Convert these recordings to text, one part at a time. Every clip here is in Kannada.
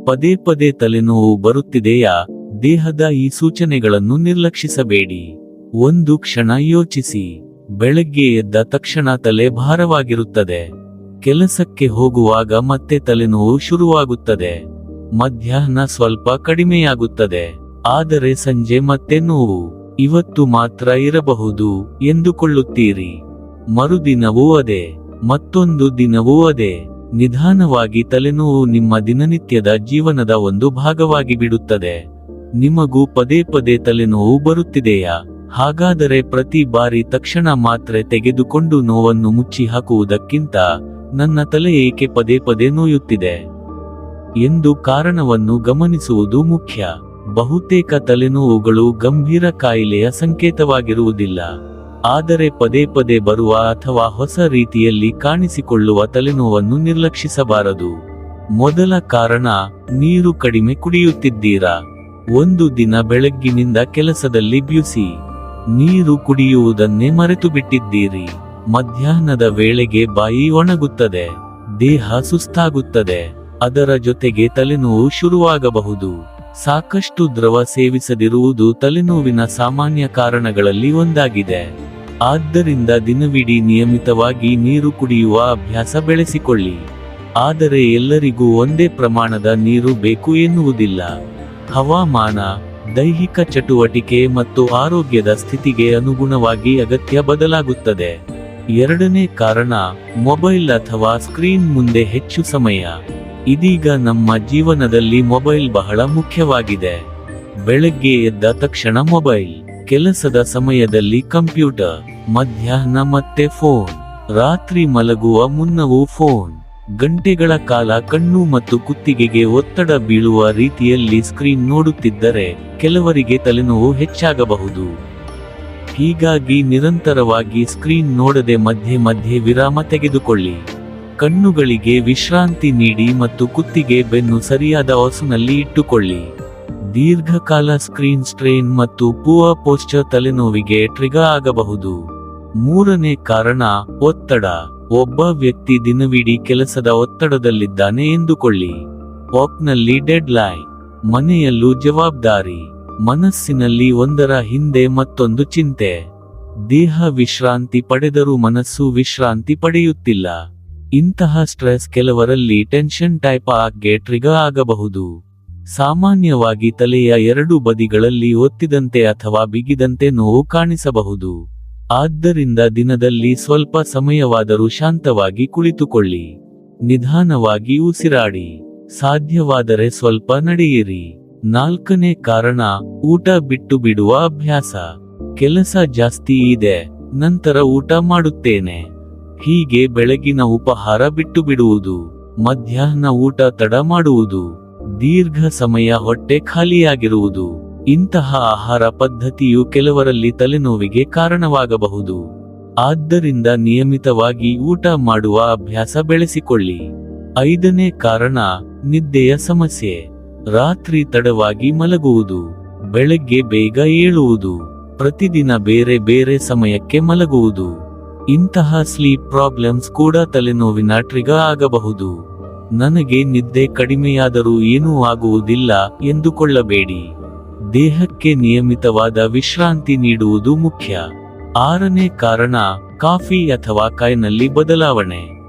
ಪದೇ ಪದೇ ತಲೆನೋವು ಬರುತ್ತಿದೆಯಾ? ದೇಹದ ಈ ಸೂಚನೆಗಳನ್ನು ನಿರ್ಲಕ್ಷಿಸಬೇಡಿ. ಒಂದು ಕ್ಷಣ ಯೋಚಿಸಿ. ಬೆಳಗ್ಗೆ ಎದ್ದ ತಕ್ಷಣ ತಲೆ ಭಾರವಾಗಿರುತ್ತದೆ. ಕೆಲಸಕ್ಕೆ ಹೋಗುವಾಗ ಮತ್ತೆ ತಲೆನೋವು ಶುರುವಾಗುತ್ತದೆ. ಮಧ್ಯಾಹ್ನ ಸ್ವಲ್ಪ ಕಡಿಮೆಯಾಗುತ್ತದೆ, ಆದರೆ ಸಂಜೆ ಮತ್ತೆ ನೋವು. ಇವತ್ತು ಮಾತ್ರ ಇರಬಹುದು ಎಂದುಕೊಳ್ಳುತ್ತೀರಿ. ಮರುದಿನವೂ ಅದೇ, ಮತ್ತೊಂದು ದಿನವೂ ಅದೇ. ನಿಧಾನವಾಗಿ ತಲೆನೋವು ನಿಮ್ಮ ದಿನನಿತ್ಯದ ಜೀವನದ ಒಂದು ಭಾಗವಾಗಿ ಬಿಡುತ್ತದೆ. ನಿಮಗೂ ಪದೇ ಪದೇ ತಲೆನೋವು ಬರುತ್ತಿದೆಯಾ? ಹಾಗಾದರೆ ಪ್ರತಿ ಬಾರಿ ತಕ್ಷಣ ಮಾತ್ರೆ ತೆಗೆದುಕೊಂಡು ನೋವನ್ನು ಮುಚ್ಚಿ ಹಾಕುವುದಕ್ಕಿಂತ ನನ್ನ ತಲೆ ಏಕೆ ಪದೇ ಪದೇ ನೋಯುತ್ತಿದೆ ಎಂದು ಕಾರಣವನ್ನು ಗಮನಿಸುವುದು ಮುಖ್ಯ. ಬಹುತೇಕ ತಲೆನೋವುಗಳು ಗಂಭೀರ ಕಾಯಿಲೆಯ ಸಂಕೇತವಾಗಿರುವುದಿಲ್ಲ, ಆದರೆ ಪದೇ ಪದೇ ಬರುವ ಅಥವಾ ಹೊಸ ರೀತಿಯಲ್ಲಿ ಕಾಣಿಸಿಕೊಳ್ಳುವ ತಲೆನೋವನ್ನು ನಿರ್ಲಕ್ಷಿಸಬಾರದು. ಮೊದಲ ಕಾರಣ, ನೀರು ಕಡಿಮೆ ಕುಡಿಯುತ್ತಿದ್ದೀರಾ? ಒಂದು ದಿನ ಬೆಳಗ್ಗಿನಿಂದ ಕೆಲಸದಲ್ಲಿ ಬ್ಯುಸಿ, ನೀರು ಕುಡಿಯುವುದನ್ನೇ ಮರೆತು ಬಿಟ್ಟಿದ್ದೀರಿ. ಮಧ್ಯಾಹ್ನದ ವೇಳೆಗೆ ಬಾಯಿ ಒಣಗುತ್ತದೆ, ದೇಹ ಸುಸ್ತಾಗುತ್ತದೆ, ಅದರ ಜೊತೆಗೆ ತಲೆನೋವು ಶುರುವಾಗಬಹುದು. ಸಾಕಷ್ಟು ದ್ರವ ಸೇವಿಸದಿರುವುದು ತಲೆನೋವಿನ ಸಾಮಾನ್ಯ ಕಾರಣಗಳಲ್ಲಿ ಒಂದಾಗಿದೆ. ಆದ್ದರಿಂದ ದಿನವಿಡೀ ನಿಯಮಿತವಾಗಿ ನೀರು ಕುಡಿಯುವ ಅಭ್ಯಾಸ ಬೆಳೆಸಿಕೊಳ್ಳಿ. ಆದರೆ ಎಲ್ಲರಿಗೂ ಒಂದೇ ಪ್ರಮಾಣದ ನೀರು ಬೇಕು ಎನ್ನುವುದಿಲ್ಲ. ಹವಾಮಾನ, ದೈಹಿಕ ಚಟುವಟಿಕೆ ಮತ್ತು ಆರೋಗ್ಯದ ಸ್ಥಿತಿಗೆ ಅನುಗುಣವಾಗಿ ಅಗತ್ಯ ಬದಲಾಗುತ್ತದೆ. ಎರಡನೇ ಕಾರಣ, ಮೊಬೈಲ್ ಅಥವಾ ಸ್ಕ್ರೀನ್ ಮುಂದೆ ಹೆಚ್ಚು ಸಮಯ. ಇದೀಗ ನಮ್ಮ ಜೀವನದಲ್ಲಿ ಮೊಬೈಲ್ ಬಹಳ ಮುಖ್ಯವಾಗಿದೆ. ಬೆಳಗ್ಗೆ ಎದ್ದ ತಕ್ಷಣ ಮೊಬೈಲ್, ಕೆಲಸದ ಸಮಯದಲ್ಲಿ ಕಂಪ್ಯೂಟರ್, ಮಧ್ಯಾಹ್ನ ಮತ್ತೆ ಫೋನ್, ರಾತ್ರಿ ಮಲಗುವ ಮುನ್ನವೂ ಫೋನ್. ಗಂಟೆಗಳ ಕಾಲ ಕಣ್ಣು ಮತ್ತು ಕುತ್ತಿಗೆಗೆ ಒತ್ತಡ ಬೀಳುವ ರೀತಿಯಲ್ಲಿ ಸ್ಕ್ರೀನ್ ನೋಡುತ್ತಿದ್ದರೆ ಕೆಲವರಿಗೆ ತಲೆನೋವು ಹೆಚ್ಚಾಗಬಹುದು. ಹೀಗಾಗಿ ನಿರಂತರವಾಗಿ ಸ್ಕ್ರೀನ್ ನೋಡದೆ ಮಧ್ಯೆ ಮಧ್ಯೆ ವಿರಾಮ ತೆಗೆದುಕೊಳ್ಳಿ. ಕಣ್ಣುಗಳಿಗೆ ವಿಶ್ರಾಂತಿ ನೀಡಿ ಮತ್ತು ಕುತ್ತಿಗೆ ಬೆನ್ನು ಸರಿಯಾದ ಒಸುನಲ್ಲಿ ಇಟ್ಟುಕೊಳ್ಳಿ. ದೀರ್ಘಕಾಲ ಸ್ಕ್ರೀನ್ ಸ್ಟ್ರೇನ್ ಮತ್ತು ಪೂರ್ ಪೋಸ್ಚರ್ ತಲೆನೋವಿಗೆ ಟ್ರಿಗರ್ ಆಗಬಹುದು. ಮೂರನೇ ಕಾರಣ, ಒತ್ತಡ. ಒಬ್ಬ ವ್ಯಕ್ತಿ ದಿನವಿಡೀ ಕೆಲಸದ ಒತ್ತಡದಲ್ಲಿದ್ದಾನೆ ಎಂದುಕೊಳ್ಳಿ. ವರ್ಕ್ನಲ್ಲಿ ಡೆಡ್ಲೈನ್, ಮನೆಯಲ್ಲೂ ಜವಾಬ್ದಾರಿ, ಮನಸ್ಸಿನಲ್ಲಿ ಒಂದರ ಹಿಂದೆ ಮತ್ತೊಂದು ಚಿಂತೆ. ದೇಹ ವಿಶ್ರಾಂತಿ ಪಡೆದರೂ ಮನಸ್ಸು ವಿಶ್ರಾಂತಿ ಪಡೆಯುತ್ತಿಲ್ಲ. ಇಂತಹ ಸ್ಟ್ರೆಸ್ ಕೆಲವರಲ್ಲಿ ಟೆನ್ಷನ್ ಟೈಪ್ ಆಗಿ ಟ್ರಿಗರ್ ಆಗಬಹುದು. ಸಾಮಾನ್ಯವಾಗಿ ತಲೆಯ ಎರಡು ಬದಿಗಳಲ್ಲಿ ಒತ್ತಿದಂತೆ ಅಥವಾ ಬಿಗಿದಂತೆ ನೋವು ಕಾಣಿಸಬಹುದು. ಆದ್ದರಿಂದ ದಿನದಲ್ಲಿ ಸ್ವಲ್ಪ ಸಮಯವಾದರೂ ಶಾಂತವಾಗಿ ಕುಳಿತುಕೊಳ್ಳಿ. ನಿಧಾನವಾಗಿ ಉಸಿರಾಡಿ. ಸಾಧ್ಯವಾದರೆ ಸ್ವಲ್ಪ ನಡೆಯಿರಿ. ನಾಲ್ಕನೇ ಕಾರಣ, ಊಟ ಬಿಟ್ಟು ಬಿಡುವ ಅಭ್ಯಾಸ. ಕೆಲಸ ಜಾಸ್ತಿ ಇದೆ, ನಂತರ ಊಟ ಮಾಡುತ್ತೇನೆ, ಹೀಗೆ ಬೆಳಗಿನ ಉಪಹಾರ ಬಿಟ್ಟು ಬಿಡುವುದು, ಮಧ್ಯಾಹ್ನ ಊಟ ತಡ ಮಾಡುವುದು, ದೀರ್ಘ ಸಮಯ ಹೊಟ್ಟೆ ಖಾಲಿಯಾಗಿರುವುದು. ಇಂತಹ ಆಹಾರ ಪದ್ಧತಿಯು ಕೆಲವರಲ್ಲಿ ತಲೆನೋವಿಗೆ ಕಾರಣವಾಗಬಹುದು. ಆದ್ದರಿಂದ ನಿಯಮಿತವಾಗಿ ಊಟ ಮಾಡುವ ಅಭ್ಯಾಸ ಬೆಳೆಸಿಕೊಳ್ಳಿ. ಐದನೇ ಕಾರಣ, ನಿದ್ದೆಯ ಸಮಸ್ಯೆ. ರಾತ್ರಿ ತಡವಾಗಿ ಮಲಗುವುದು, ಬೆಳಗ್ಗೆ ಬೇಗ ಏಳುವುದು, ಪ್ರತಿದಿನ ಬೇರೆ ಬೇರೆ ಸಮಯಕ್ಕೆ ಮಲಗುವುದು. ಇಂತಹ ಸ್ಲೀಪ್ ಪ್ರಾಬ್ಲಮ್ಸ್ ಕೂಡ ತಲೆನೋವಿನ ಟ್ರಿಗರ್ ಆಗಬಹುದು. ನನಗೆ ನಿದ್ದೆ ಕಡಿಮೆಯಾದರೂ ಏನೂ ಆಗುವುದಿಲ್ಲ ಎಂದುಕೊಳ್ಳಬೇಡಿ. ದೇಹಕ್ಕೆ ನಿಯಮಿತವಾದ ವಿಶ್ರಾಂತಿ ನೀಡುವುದು ಮುಖ್ಯ. ಆರನೇ ಕಾರಣ, ಕಾಫಿ ಅಥವಾ ಚಾಯ್ನಲ್ಲಿ ಬದಲಾವಣೆ.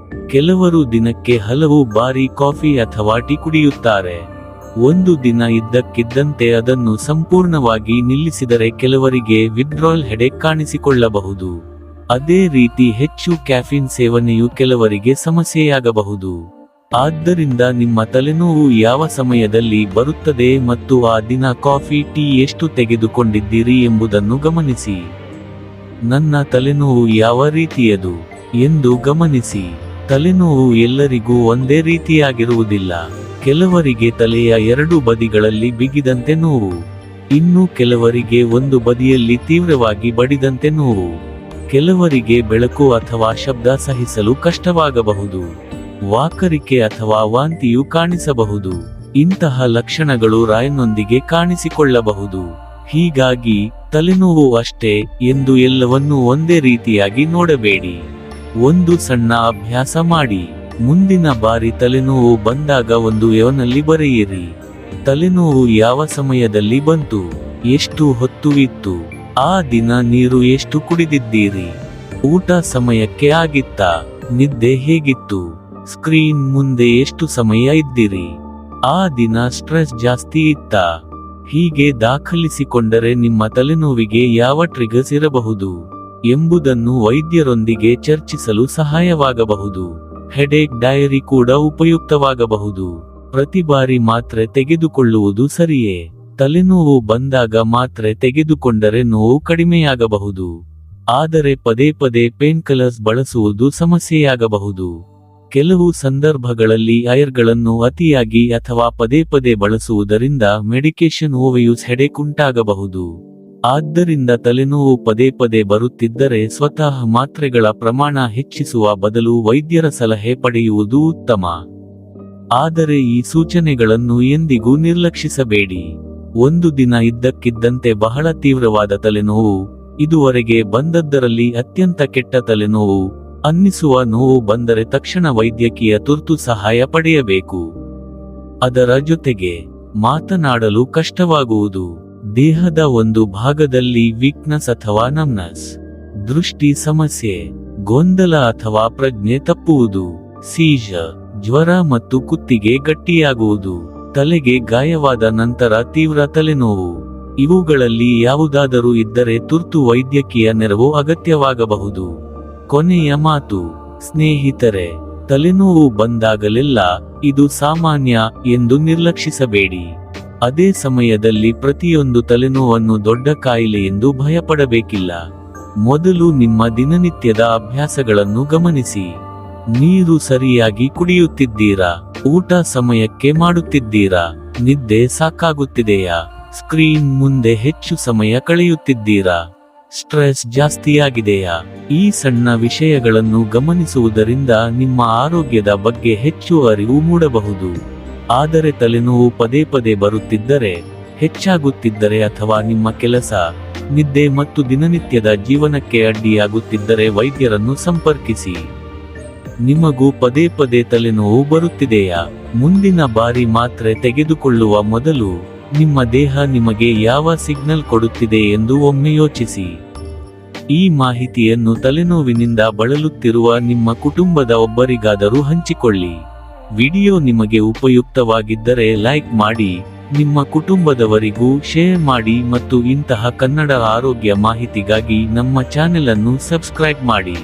ಕೆಲವರು ದಿನಕ್ಕೆ ಹಲವು ಬಾರಿ ಕಾಫಿ ಅಥವಾ ಟೀ ಕುಡಿಯುತ್ತಾರೆ. ಒಂದು ದಿನ ಇದ್ದಕ್ಕಿದ್ದಂತೆ ಅದನ್ನು ಸಂಪೂರ್ಣವಾಗಿ ನಿಲ್ಲಿಸಿದರೆ ಕೆಲವರಿಗೆ ವಿತ್ಡ್ರಾಲ್ ಹೆಡೆಕ್ ಕಾಣಿಸಿಕೊಳ್ಳಬಹುದು. ಅದೇ ರೀತಿ ಹೆಚ್ಚು ಕ್ಯಾಫಿನ್ ಸೇವನೆಯು ಕೆಲವರಿಗೆ ಸಮಸ್ಯೆಯಾಗಬಹುದು. ಆದ್ದರಿಂದ ನಿಮ್ಮ ತಲೆನೋವು ಯಾವ ಸಮಯದಲ್ಲಿ ಬರುತ್ತದೆ ಮತ್ತು ಆ ದಿನ ಕಾಫಿ ಟೀ ಎಷ್ಟು ತೆಗೆದುಕೊಂಡಿದ್ದೀರಿ ಎಂಬುದನ್ನು ಗಮನಿಸಿ. ನನ್ನ ತಲೆನೋವು ಯಾವ ರೀತಿಯದು ಎಂದು ಗಮನಿಸಿ. ತಲೆನೋವು ಎಲ್ಲರಿಗೂ ಒಂದೇ ರೀತಿಯಾಗಿರುವುದಿಲ್ಲ. ಕೆಲವರಿಗೆ ತಲೆಯ ಎರಡು ಬದಿಗಳಲ್ಲಿ ಬಿಗಿದಂತೆ ನೋವು, ಇನ್ನು ಕೆಲವರಿಗೆ ಒಂದು ಬದಿಯಲ್ಲಿ ತೀವ್ರವಾಗಿ ಬಡಿದಂತೆ ನೋವು. ಕೆಲವರಿಗೆ ಬೆಳಕು ಅಥವಾ ಶಬ್ದ ಸಹಿಸಲು ಕಷ್ಟವಾಗಬಹುದು. ವಾಕರಿಕೆ ಅಥವಾ ವಾಂತಿಯು ಕಾಣಿಸಬಹುದು. ಇಂತಹ ಲಕ್ಷಣಗಳು ರಾಯನೊಂದಿಗೆ ಕಾಣಿಸಿಕೊಳ್ಳಬಹುದು. ಹೀಗಾಗಿ ತಲೆನೋವು ಅಷ್ಟೇ ಎಂದು ಎಲ್ಲವನ್ನೂ ಒಂದೇ ರೀತಿಯಾಗಿ ನೋಡಬೇಡಿ. ಒಂದು ಸಣ್ಣ ಅಭ್ಯಾಸ ಮಾಡಿ. ಮುಂದಿನ ಬಾರಿ ತಲೆನೋವು ಬಂದಾಗ ಒಂದು ನಲ್ಲಿ ಬರೆಯಿರಿ. ತಲೆನೋವು ಯಾವ ಸಮಯದಲ್ಲಿ ಬಂತು, ಎಷ್ಟು ಹೊತ್ತು ಇತ್ತು, ಆ ದಿನ ನೀರು ಎಷ್ಟು ಕುಡಿದಿದ್ದೀರಿ, ಊಟ ಸಮಯಕ್ಕೆ ಆಗಿತ್ತಾ, ನಿದ್ದೆ ಹೇಗಿತ್ತು, ಸ್ಕ್ರೀನ್ ಮುಂದೆ ಎಷ್ಟು ಸಮಯ ಇದ್ದೀರಿ, ಆ ದಿನ ಸ್ಟ್ರೆಸ್ ಜಾಸ್ತಿ ಇತ್ತಾ. ಹೀಗೆ ದಾಖಲಿಸಿಕೊಂಡರೆ ನಿಮ್ಮ ತಲೆನೋವಿಗೆ ಯಾವ ಟ್ರಿಗರ್ಸ್ ಇರಬಹುದು ಎಂಬುದನ್ನು ವೈದ್ಯರೊಂದಿಗೆ ಚರ್ಚಿಸಲು ಸಹಾಯವಾಗಬಹುದು. ಹೆಡೇಕ್ ಡಯರಿ ಕೂಡ ಉಪಯುಕ್ತವಾಗಬಹುದು. ಪ್ರತಿ ಬಾರಿ ಮಾತ್ರೆ ತೆಗೆದುಕೊಳ್ಳುವುದು ಸರಿಯೇ? ತಲೆನೋವು ಬಂದಾಗ ಮಾತ್ರೆ ತೆಗೆದುಕೊಂಡರೆ ನೋವು ಕಡಿಮೆಯಾಗಬಹುದು, ಆದರೆ ಪದೇ ಪದೇ ಪೇನ್ಕಿಲ್ಲರ್ಸ್ ಬಳಸುವುದು ಸಮಸ್ಯೆಯಾಗಬಹುದು. ಕೆಲವು ಸಂದರ್ಭಗಳಲ್ಲಿ ಐರ್ಗಳನ್ನು ಅತಿಯಾಗಿ ಅಥವಾ ಪದೇ ಪದೇ ಬಳಸುವುದರಿಂದ ಮೆಡಿಕೇಶನ್ ಓವರ್ಯೂಸ್ ಹೆಡೇಕ್ ಉಂಟಾಗಬಹುದು. ಆದ್ದರಿಂದ ತಲೆನೋವು ಪದೇ ಪದೇ ಬರುತ್ತಿದ್ದರೆ ಸ್ವತಃ ಮಾತ್ರೆಗಳ ಪ್ರಮಾಣ ಹೆಚ್ಚಿಸುವ ಬದಲು ವೈದ್ಯರ ಸಲಹೆ ಪಡೆಯುವುದು ಉತ್ತಮ. ಆದರೆ ಈ ಸೂಚನೆಗಳನ್ನು ಎಂದಿಗೂ ನಿರ್ಲಕ್ಷಿಸಬೇಡಿ. ಒಂದು ದಿನ ಇದ್ದಕ್ಕಿದ್ದಂತೆ ಬಹಳ ತೀವ್ರವಾದ ತಲೆನೋವು, ಇದುವರೆಗೆ ಬಂದದ್ದರಲ್ಲಿ ಅತ್ಯಂತ ಕೆಟ್ಟ ತಲೆನೋವು ಅನ್ನಿಸುವ ನೋವು ಬಂದರೆ ತಕ್ಷಣ ವೈದ್ಯಕೀಯ ತುರ್ತು ಸಹಾಯ ಪಡೆಯಬೇಕು. ಅದರ ಜೊತೆಗೆ ಮಾತನಾಡಲು ಕಷ್ಟವಾಗುವುದು, ದೇಹದ ಒಂದು ಭಾಗದಲ್ಲಿ ವೀಕ್ನೆಸ್ ಅಥವಾ ನಮ್ನೆಸ್, ದೃಷ್ಟಿ ಸಮಸ್ಯೆ, ಗೊಂದಲ ಅಥವಾ ಪ್ರಜ್ಞೆ ತಪ್ಪುವುದು, ಸೀಜರ್, ಜ್ವರ ಮತ್ತು ಕುತ್ತಿಗೆ ಗಟ್ಟಿಯಾಗುವುದು, ತಲೆಗೆ ಗಾಯವಾದ ನಂತರ ತೀವ್ರ ತಲೆನೋವು, ಇವುಗಳಲ್ಲಿ ಯಾವುದಾದರೂ ಇದ್ದರೆ ತುರ್ತು ವೈದ್ಯಕೀಯ ನೆರವು ಅಗತ್ಯವಾಗಬಹುದು. ಕೊನೆಯ ಮಾತು, ಸ್ನೇಹಿತರೆ, ತಲೆನೋವು ಬಂದಾಗಲೆಲ್ಲ ಇದು ಸಾಮಾನ್ಯ ಎಂದು ನಿರ್ಲಕ್ಷಿಸಬೇಡಿ. ಅದೇ ಸಮಯದಲ್ಲಿ ಪ್ರತಿಯೊಂದು ತಲೆನೋವನ್ನು ದೊಡ್ಡ ಕಾಯಿಲೆ ಎಂದು ಭಯಪಡಬೇಕಿಲ್ಲ. ಮೊದಲು ನಿಮ್ಮ ದಿನನಿತ್ಯದ ಅಭ್ಯಾಸಗಳನ್ನು ಗಮನಿಸಿ. ನೀರು ಸರಿಯಾಗಿ ಕುಡಿಯುತ್ತಿದ್ದೀರಾ, ಊಟ ಸಮಯಕ್ಕೆ ಮಾಡುತ್ತಿದ್ದೀರಾ, ನಿದ್ದೆ ಸಾಕಾಗುತ್ತಿದೆಯಾ, ಸ್ಕ್ರೀನ್ ಮುಂದೆ ಹೆಚ್ಚು ಸಮಯ ಕಳೆಯುತ್ತಿದ್ದೀರಾ, ಸ್ಟ್ರೆಸ್ ಜಾಸ್ತಿಯಾಗಿದೆಯಾ? ಈ ಸಣ್ಣ ವಿಷಯಗಳನ್ನು ಗಮನಿಸುವುದರಿಂದ ನಿಮ್ಮ ಆರೋಗ್ಯದ ಬಗ್ಗೆ ಹೆಚ್ಚು ಅರಿವು ಮೂಡಬಹುದು. ಆದರೆ ತಲೆನೋವು ಪದೇ ಪದೇ ಬರುತ್ತಿದ್ದರೆ, ಹೆಚ್ಚಾಗುತ್ತಿದ್ದರೆ ಅಥವಾ ನಿಮ್ಮ ಕೆಲಸ, ನಿದ್ದೆ ಮತ್ತು ದಿನನಿತ್ಯದ ಜೀವನಕ್ಕೆ ಅಡ್ಡಿಯಾಗುತ್ತಿದ್ದರೆ ವೈದ್ಯರನ್ನು ಸಂಪರ್ಕಿಸಿ. ನಿಮಗೂ ಪದೇ ಪದೇ ತಲೆನೋವು ಬರುತ್ತಿದೆಯಾ? ಮುಂದಿನ ಬಾರಿ ಮಾತ್ರೆ ತೆಗೆದುಕೊಳ್ಳುವ ಮೊದಲು ನಿಮ್ಮ ದೇಹ ನಿಮಗೆ ಯಾವ ಸಿಗ್ನಲ್ ಕೊಡುತ್ತಿದೆ ಎಂದು ಒಮ್ಮೆ ಯೋಚಿಸಿ. ಈ ಮಾಹಿತಿಯನ್ನು ತಲೆನೋವಿನಿಂದ ಬಳಲುತ್ತಿರುವ ನಿಮ್ಮ ಕುಟುಂಬದ ಒಬ್ಬರಿಗಾದರೂ ಹಂಚಿಕೊಳ್ಳಿ. ವಿಡಿಯೋ ನಿಮಗೆ ಉಪಯುಕ್ತವಾಗಿದ್ದರೆ ಲೈಕ್ ಮಾಡಿ, ನಿಮ್ಮ ಕುಟುಂಬದವರಿಗೂ ಶೇರ್ ಮಾಡಿ ಮತ್ತು ಇಂತಹ ಕನ್ನಡ ಆರೋಗ್ಯ ಮಾಹಿತಿಗಾಗಿ ನಮ್ಮ ಚಾನೆಲ್ ಅನ್ನು ಸಬ್ಸ್ಕ್ರೈಬ್ ಮಾಡಿ.